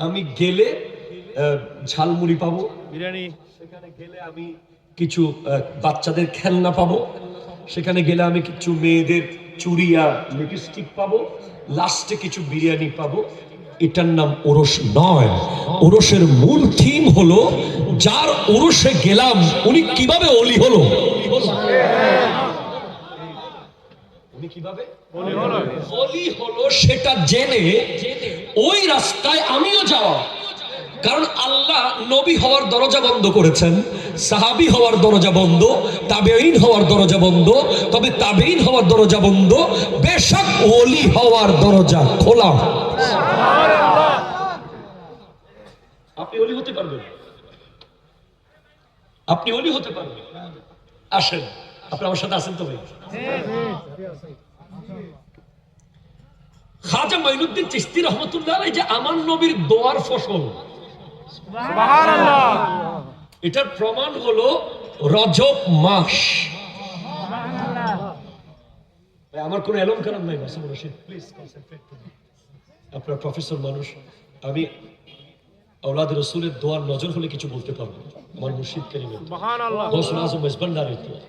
আমি গেলে ঝালমুড়ি পাবো, বিরিয়ানি, সেখানে গেলে আমি কিছু বাচ্চাদের খেলনা পাবো, সেখানে গেলে আমি কিছু মেয়েদের চুড়ি আর লিপস্টিক পাবো, লাস্টে কিছু বিরিয়ানি পাবো। এটার নাম ওরস নয়। ওরসের মূল থিম হলো যার ওরসে গেলাম উনি কিভাবে অলি হলো, উনি কিভাবে অলি হলো সেটা জেনে ওই রাস্তায় আমিও যাওয়া। কারণ আল্লাহ নবী হওয়ার দরজা বন্ধ করেছেন, সাহাবী হওয়ার দরজা বন্ধ, তাবেঈন হওয়ার দরজা বন্ধ। তবে তাবেঈন হওয়ার দরজা বন্ধ, বেশক ওলি হওয়ার দরজা খোলা। আপনি ওলি হতে পারবেন, আপনি ওলি হতে পারবেন। আসেন, আপনি আমার সাথে আসেন তো ভাই। খাজা মাইনুদ্দিন চিশতি রহমতুল্লাহ আলাইহি যে আমার নবীর দোয়ার ফসল, সুবহানাল্লাহ, এটার প্রমাণ হলো রজব মাস। আমার কোনো এলম কালাম নাই, মাসুম রশিদ প্লিজ কনসেন্ট্রেট করুন। আপনার প্রফেসর মানুষ, আমি আওলাদ রাসূলের দোয়ার নজর হলে কিছু বলতে পারবো। আমার মুর্শিদ কারীমের সুবহানাল্লাহ, গৌসুল আযম মেজবান্ডারের দোয়া।